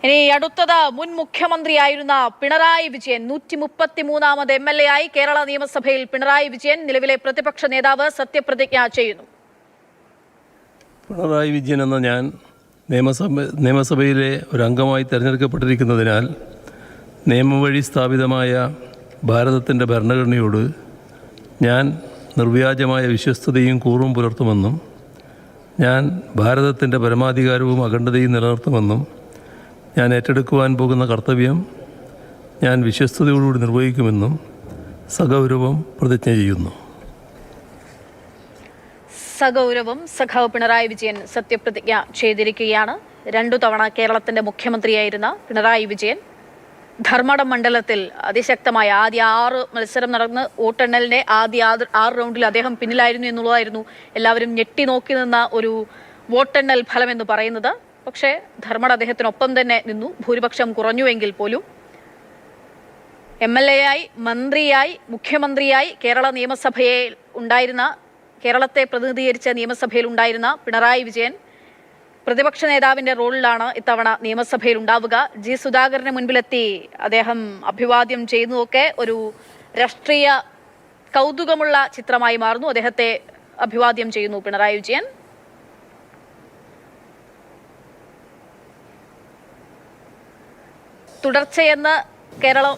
ഇനി അടുത്തത് മുൻ മുഖ്യമന്ത്രിയായിരുന്ന പിണറായി വിജയൻ 133ാമത് MLA ആയി കേരള നിയമസഭയിൽ പിണറായി വിജയൻ നിലവിലെ പ്രതിപക്ഷ നേതാവ് സത്യപ്രതിജ്ഞ ചെയ്യുന്നു. പിണറായി വിജയൻ എന്ന ഞാൻ നിയമസഭയിലെ ഒരു അംഗമായി തിരഞ്ഞെടുക്കപ്പെട്ടിരിക്കുന്നതിനാൽ നിയമം വഴി സ്ഥാപിതമായ ഭാരതത്തിൻ്റെ ഭരണഘടനയോട് ഞാൻ നിർവ്യാജമായ വിശ്വസ്തതയും കൂറും പുലർത്തുമെന്നും ഞാൻ ഭാരതത്തിൻ്റെ പരമാധികാരവും അഖണ്ഡതയും നിലനിർത്തുമെന്നും ഞാൻ ഏറ്റെടുക്കുവാൻ പോകുന്ന കർത്തവ്യം ഞാൻ വിശ്വസ്തയോടുകൂടി നിർവഹിക്കുമെന്നും സഗൗരവം പ്രതിജ്ഞ ചെയ്യുന്നു. സഗൗരവം സഖാവ് പിണറായി വിജയൻ സത്യപ്രതിജ്ഞ ചെയ്തിരിക്കുകയാണ്. 2 തവണ കേരളത്തിന്റെ മുഖ്യമന്ത്രിയായിരുന്ന പിണറായി വിജയൻ ധർമ്മടം മണ്ഡലത്തിൽ അതിശക്തമായ ആദ്യ 6 മത്സരം നടന്ന് വോട്ടെണ്ണലിന്റെ ആദ്യ 6 റൗണ്ടിൽ അദ്ദേഹം പിന്നിലായിരുന്നു എന്നുള്ളതായിരുന്നു എല്ലാവരും ഞെട്ടി നോക്കി നിന്ന ഒരു വോട്ടെണ്ണൽ ഫലം എന്ന് പറയുന്നത്. പക്ഷേ ധർമ്മട അദ്ദേഹത്തിനൊപ്പം തന്നെ നിന്നു. ഭൂരിപക്ഷം കുറഞ്ഞുവെങ്കിൽ പോലും MLA ആയി, മന്ത്രിയായി, മുഖ്യമന്ത്രിയായി കേരളത്തെ പ്രതിനിധീകരിച്ച നിയമസഭയിൽ ഉണ്ടായിരുന്ന പിണറായി വിജയൻ പ്രതിപക്ഷ നേതാവിന്റെ റോളിലാണ് ഇത്തവണ നിയമസഭയിൽ ഉണ്ടാവുക. ജി സുധാകരന് മുൻപിലെത്തി അദ്ദേഹം അഭിവാദ്യം ചെയ്യുന്നതൊക്കെ ഒരു രാഷ്ട്രീയ കൗതുകമുള്ള ചിത്രമായി മാറുന്നു. അദ്ദേഹത്തെ അഭിവാദ്യം ചെയ്യുന്നു പിണറായി വിജയൻ. തുടർച്ചയെന്ന് കേരളം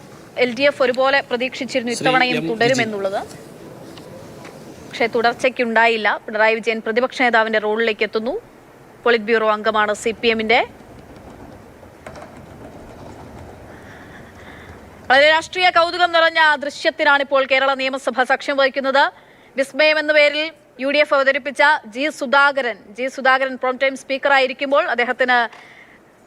LDF ഒരുപോലെ പ്രതീക്ഷിച്ചിരുന്നു ഇത്തവണയും തുടരുമെന്നുള്ളത്. പക്ഷേ തുടർച്ചയ്ക്കുണ്ടായില്ല. പിണറായി വിജയൻ പ്രതിപക്ഷ നേതാവിന്റെ റോളിലേക്ക് എത്തുന്നു. പോളിറ്റ് ബ്യൂറോ അംഗമാണ് CPM-ന്റെ. വളരെ രാഷ്ട്രീയ കൗതുകം നിറഞ്ഞ ദൃശ്യത്തിനാണ് ഇപ്പോൾ കേരള നിയമസഭ സാക്ഷ്യം വഹിക്കുന്നത്. വിസ്മയം എന്ന പേരിൽ UDF അവതരിപ്പിച്ച ജി സുധാകരൻ പ്രോം ടൈം സ്പീക്കറായിരിക്കുമ്പോൾ അദ്ദേഹത്തിന്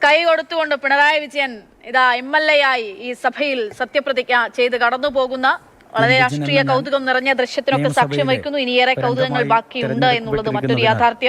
കൈ കൊടുത്തുകൊണ്ട് പിണറായി വിജയൻ ഇതാ MLA ആയി ഈ സഭയിൽ സത്യപ്രതിജ്ഞ ചെയ്ത് കടന്നു പോകുന്ന വളരെ രാഷ്ട്രീയ കൗതുകം നിറഞ്ഞ ദൃശ്യത്തിനൊക്കെ സാക്ഷ്യം വഹിക്കുന്നു. ഇനിയേറെ കൗതുകങ്ങൾ ബാക്കിയുണ്ട് എന്നുള്ളത് മറ്റൊരു യാഥാർത്ഥ്യം.